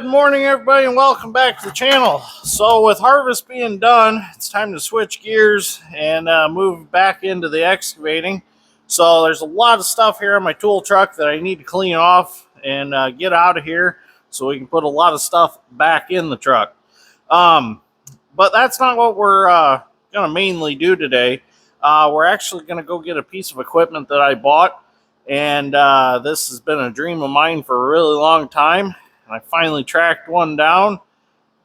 Good morning, everybody, and welcome back to the channel. So with harvest being done, it's time to switch gears and move back into the excavating. So there's a lot of stuff here on my tool truck that I need to clean off and get out of here so we can put a lot of stuff back in the truck. But that's not what we're going to mainly do today. We're actually going to go get a piece of equipment that I bought, and this has been a dream of mine for a really long time. I finally tracked one down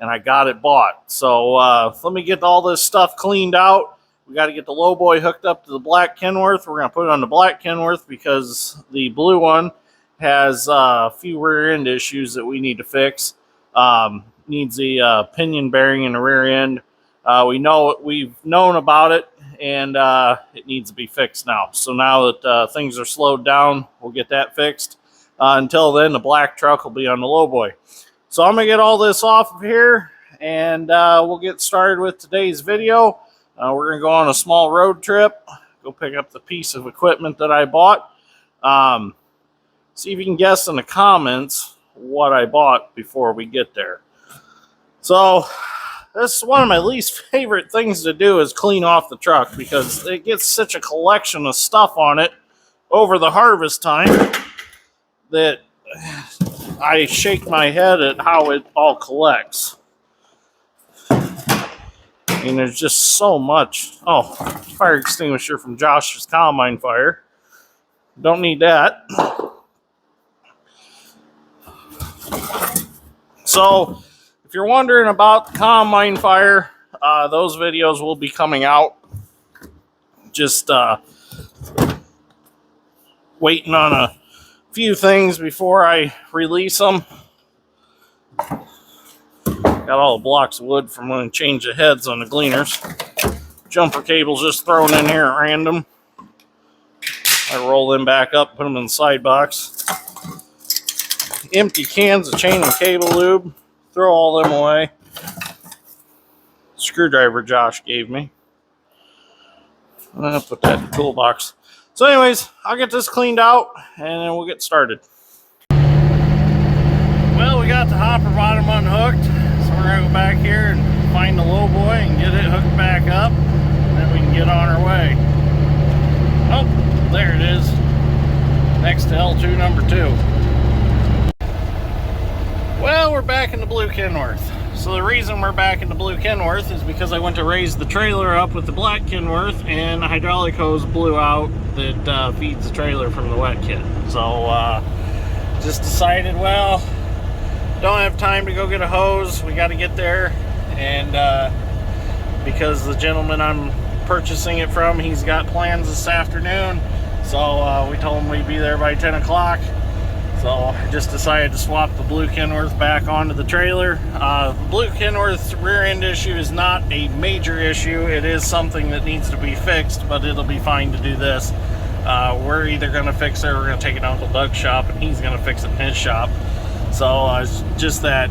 and I got it bought. So let me get all this stuff cleaned out. We got to get the low boy hooked up to the black Kenworth. We're going to put it on the black Kenworth because the blue one has a few rear end issues that we need to fix. Needs the pinion bearing in the rear end. We've known about it, and it needs to be fixed now. So now that things are slowed down, we'll get that fixed. Until then, the black truck will be on the low boy. So I'm going to get all this off of here, and we'll get started with today's video. We're going to go on a small road trip, go pick up the piece of equipment that I bought. See if you can guess in the comments what I bought before we get there. So this is one of my least favorite things to do, is clean off the truck, because it gets such a collection of stuff on it over the harvest time that I shake my head at how it all collects. I mean, there's just so much. Oh, fire extinguisher from Josh's combine fire. Don't need that. So, if you're wondering about the combine fire, those videos will be coming out. Just waiting on a few things before I release them. Got all the blocks of wood from when I changed the heads on the gleaners. Jumper cables just thrown in here at random. I roll them back up, put them in the side box. Empty cans of chain and cable lube. Throw all them away. Screwdriver Josh gave me. I'll put that in the toolbox. So anyways, I'll get this cleaned out and then we'll get started. Well, we got the hopper bottom unhooked, so we're going to go back here and find the low boy and get it hooked back up, and then we can get on our way. Oh, there it is, next to L2 number 2. Well, we're back in the blue Kenworth. So the reason we're back in the blue Kenworth is because I went to raise the trailer up with the black Kenworth, and the hydraulic hose blew out that feeds the trailer from the wet kit. So just decided, well, don't have time to go get a hose. We got to get there, and because the gentleman I'm purchasing it from, he's got plans this afternoon, so we told him we'd be there by 10 o'clock. So I just decided to swap the blue Kenworth back onto the trailer. The blue Kenworth's rear end issue is not a major issue. It is something that needs to be fixed, but it'll be fine to do this. We're either going to fix it or we're going to take it down to Doug's shop, and he's going to fix it in his shop. So it's just that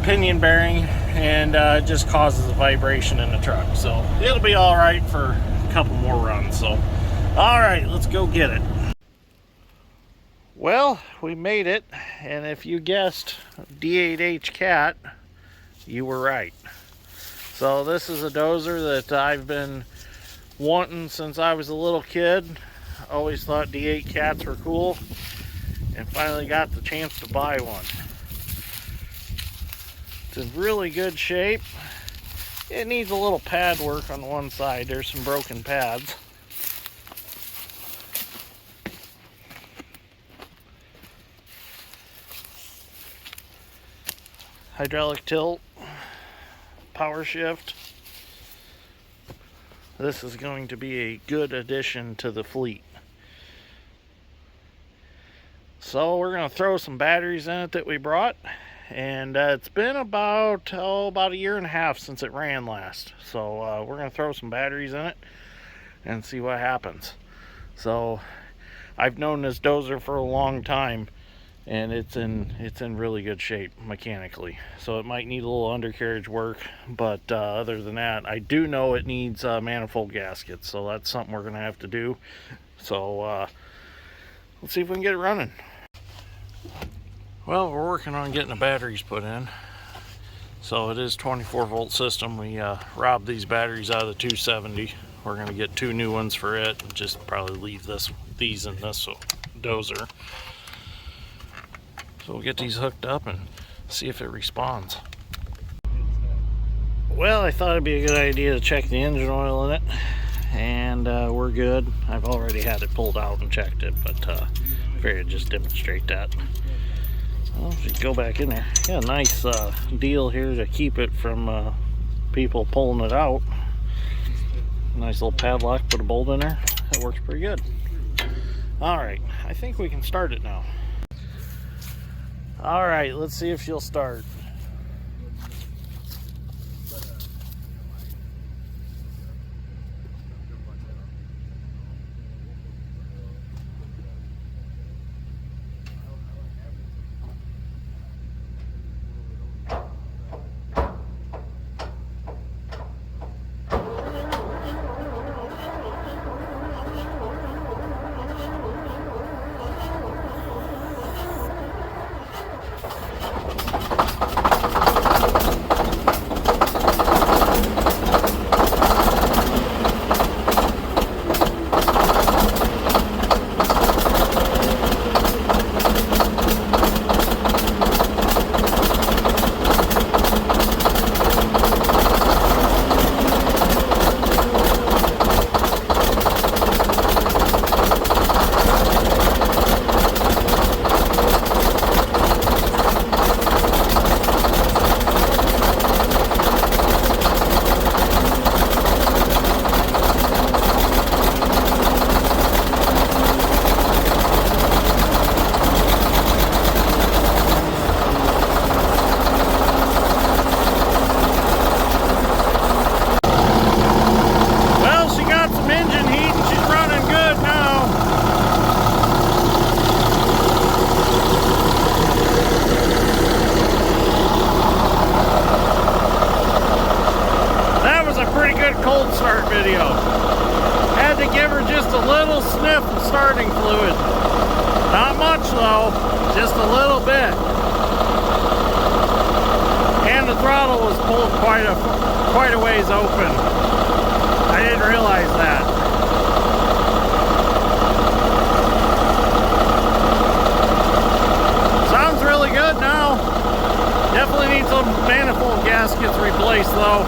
pinion bearing, and it just causes a vibration in the truck. So it'll be all right for a couple more runs. So all right, let's go get it. Well, we made it, and if you guessed D8H cat, you were right. So this is a dozer that I've been wanting since I was a little kid. Always thought D8 cats were cool, and finally got the chance to buy one. It's in really good shape. It needs a little pad work on one side. There's some broken pads. Hydraulic tilt, power shift. This is going to be a good addition to the fleet. So we're going to throw some batteries in it that we brought, and it's been about a year and a half since it ran last. So we're going to throw some batteries in it and see what happens. So I've known this dozer for a long time, and it's in really good shape mechanically. So it might need a little undercarriage work, but other than that, I do know it needs manifold gaskets, so that's something we're gonna have to do. So let's see if we can get it running. Well, we're working on getting the batteries put in. So it is 24-volt system. We robbed these batteries out of the 270. We're going to get 2 new ones for it and just probably leave these in this dozer. So we'll get these hooked up and see if it responds. Well, I thought it'd be a good idea to check the engine oil in it, and we're good. I've already had it pulled out and checked it, but figured I'd just demonstrate that. Well, just go back in there. Yeah, nice deal here to keep it from people pulling it out. Nice little padlock, put a bolt in there. That works pretty good. Alright, I think we can start it now. Alright, let's see if she'll start. Cold start video. Had to give her just a little sniff of starting fluid. Not much though, just a little bit. And the throttle was pulled quite a ways open. I didn't realize that. Sounds really good now. Definitely needs some manifold gaskets replaced though.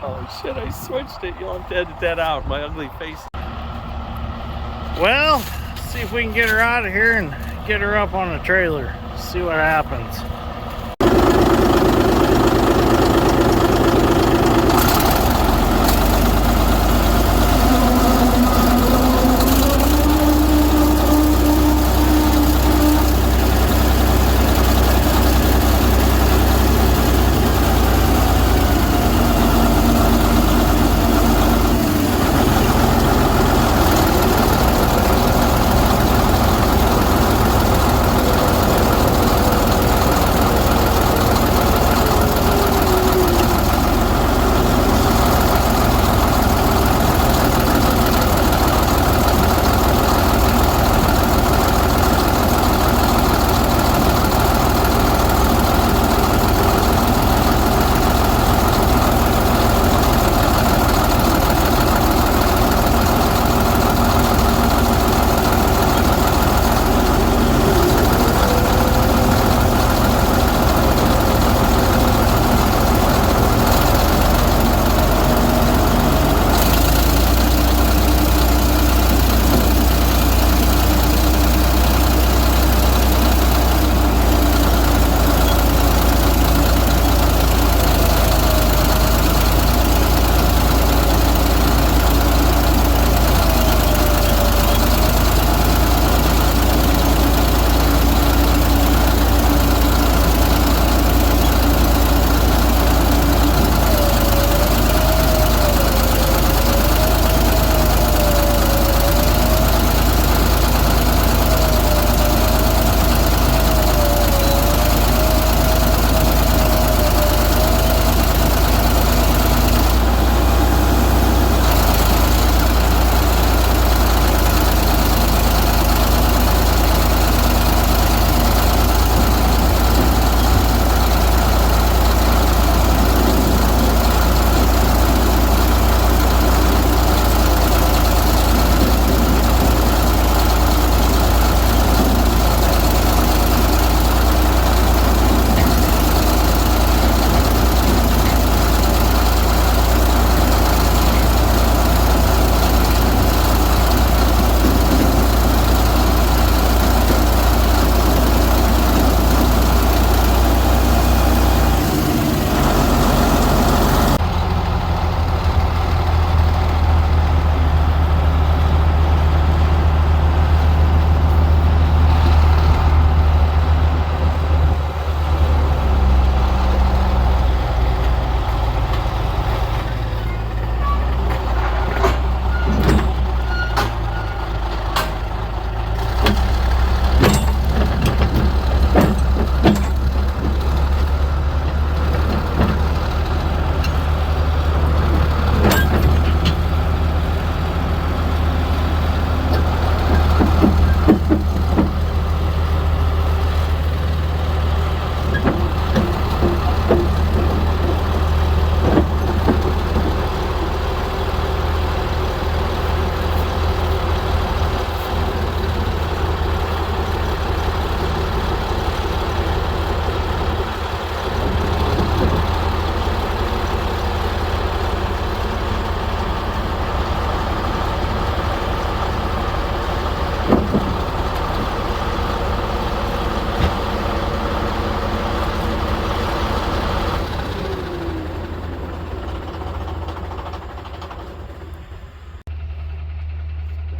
Oh shit, I switched it. You'll have to edit that out. My ugly face. Well, See if we can get her out of here and get her up on a trailer. See what happens.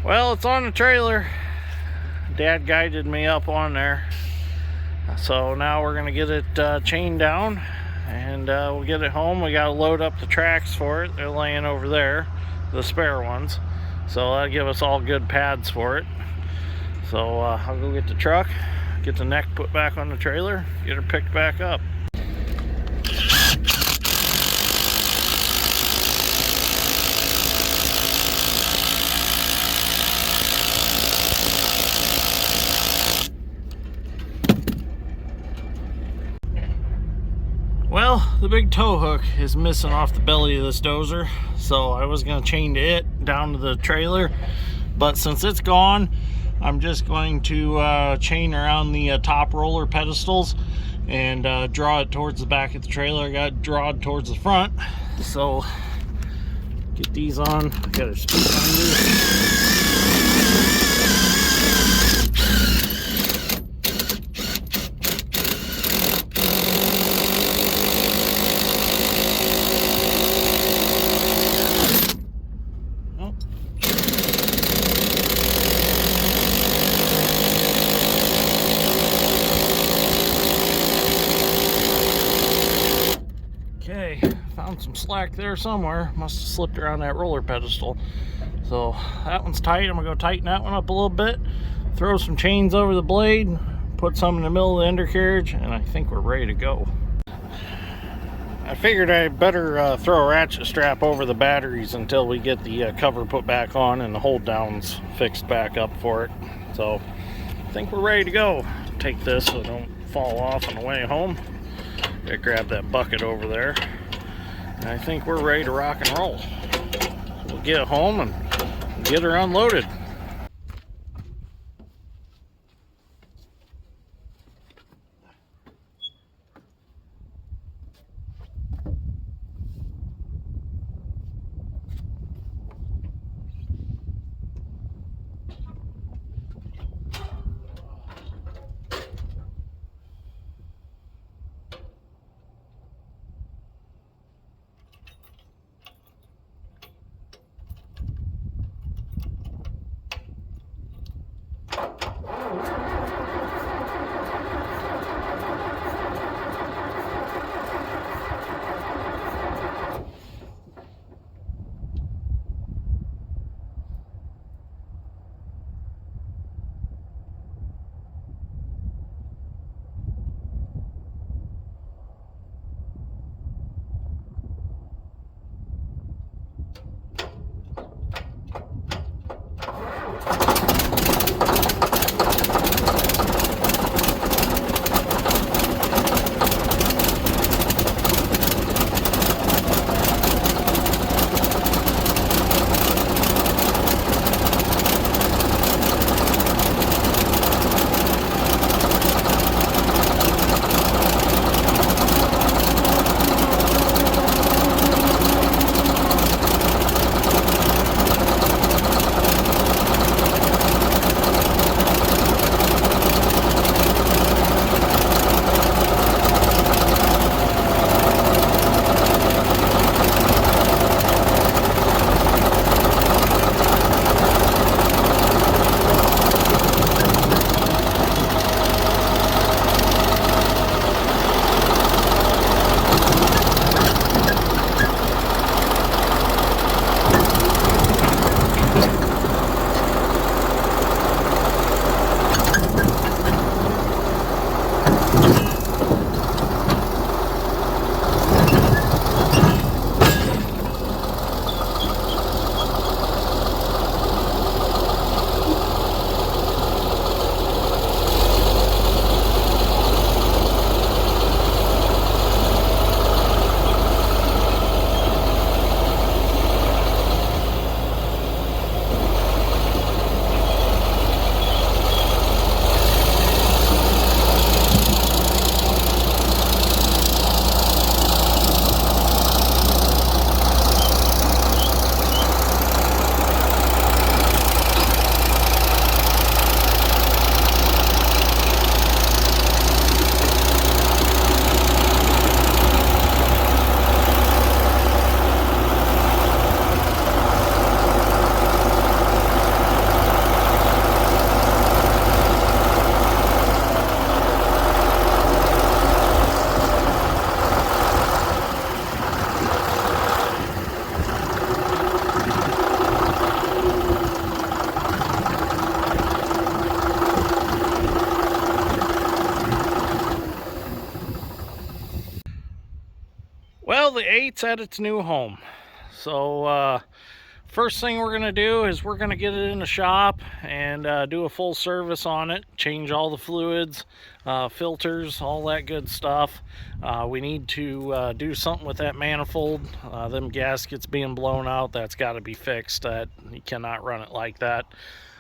Well, it's on the trailer. Dad guided me up on there. So now we're gonna get it chained down and we'll get it home. We gotta load up the tracks for it. They're laying over there, the spare ones. So that'll give us all good pads for it. So I'll go get the truck, get the neck put back on the trailer, get her picked back up. Well, the big tow hook is missing off the belly of this dozer, so I was going to chain it down to the trailer, but since it's gone, I'm just going to chain around the top roller pedestals and draw it towards the back of the trailer. I got it drawn towards the front, so get these on. I got a speed finder. Found some slack there somewhere. Must have slipped around that roller pedestal. So that one's tight. I'm gonna go tighten that one up a little bit, throw some chains over the blade, put some in the middle of the undercarriage, and I think we're ready to go. I figured I better throw a ratchet strap over the batteries until we get the cover put back on and the hold downs fixed back up for it. So I think we're ready to go. Take this so it don't fall off on the way home. Gotta grab that bucket over there. And I think we're ready to rock and roll. We'll get home and get her unloaded. Well, the 8's at its new home. So first thing we're gonna do is we're gonna get it in the shop and do a full service on it, change all the fluids, filters, all that good stuff. We need to do something with that manifold. Them gaskets being blown out, that's got to be fixed. That you cannot run it like that.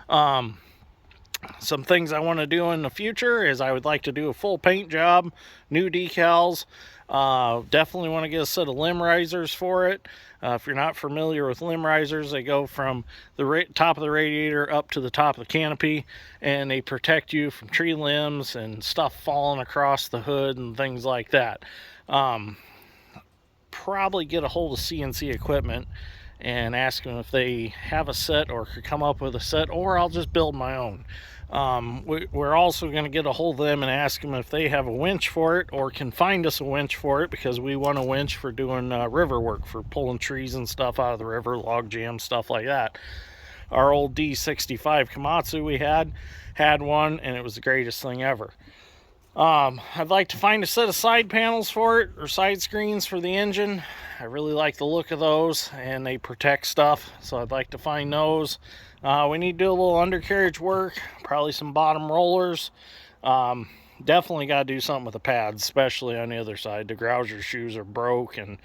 Some things I want to do in the future is I would like to do a full paint job, new decals. Definitely want to get a set of limb risers for it. If you're not familiar with limb risers, they go from the top of the radiator up to the top of the canopy, and they protect you from tree limbs and stuff falling across the hood and things like that. Probably get a hold of CNC equipment and ask them if they have a set or could come up with a set, or I'll just build my own. We're also going to get a hold of them and ask them if they have a winch for it or can find us a winch for it, because we want a winch for doing river work, for pulling trees and stuff out of the river, log jam, stuff like that. Our old D65 Komatsu we had one, and it was the greatest thing ever. I'd like to find a set of side panels for it, or side screens for the engine. I really like the look of those, and they protect stuff, so I'd like to find those. We need to do a little undercarriage work, probably some bottom rollers. Definitely got to do something with the pads, especially on the other side. The grouser shoes are broke, and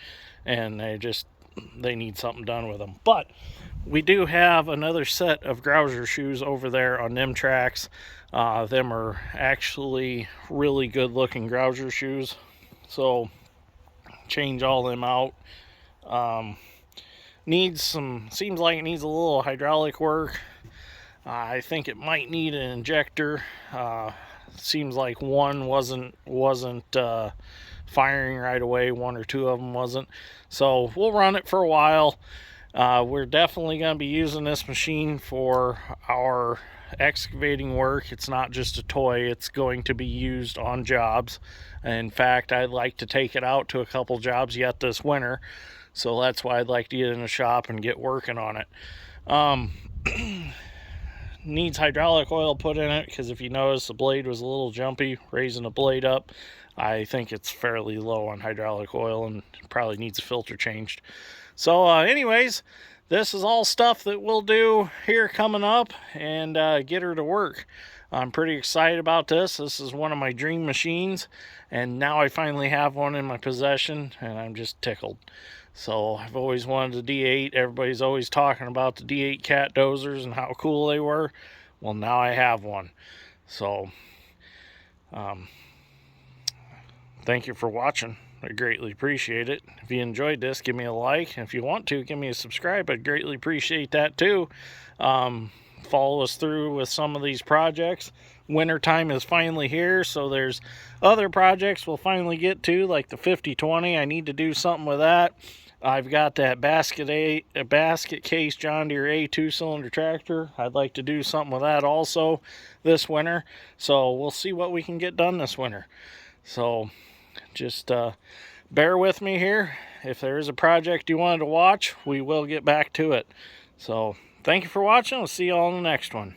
they need something done with them. But we do have another set of grouser shoes over there on them tracks. Them are actually really good looking grouser shoes, so change all them out. Seems like it needs a little hydraulic work. I think it might need an injector. Seems like one wasn't firing right away. One or two of them wasn't. So we'll run it for a while. We're definitely going to be using this machine for our excavating work. It's not just a toy. It's going to be used on jobs. In fact, I'd like to take it out to a couple jobs yet this winter. So that's why I'd like to get in the shop and get working on it. Needs hydraulic oil put in it, because if you notice, the blade was a little jumpy raising the blade up. I think it's fairly low on hydraulic oil and probably needs a filter changed. So anyways, this is all stuff that we'll do here coming up, and get her to work. I'm pretty excited about this. This is one of my dream machines, and now I finally have one in my possession, and I'm just tickled. So I've always wanted the D8. Everybody's always talking about the D8 cat dozers and how cool they were. Well, now I have one. So thank you for watching. I greatly appreciate it. If you enjoyed this, give me a like. And if you want to, give me a subscribe. I'd greatly appreciate that too. Follow us through with some of these projects. Wintertime is finally here, so there's other projects we'll finally get to, like the 5020. I need to do something with that. I've got that basket case John Deere A2 cylinder tractor. I'd like to do something with that also this winter. So we'll see what we can get done this winter. So just bear with me here. If there is a project you wanted to watch, we will get back to it. So thank you for watching. We'll see you all in the next one.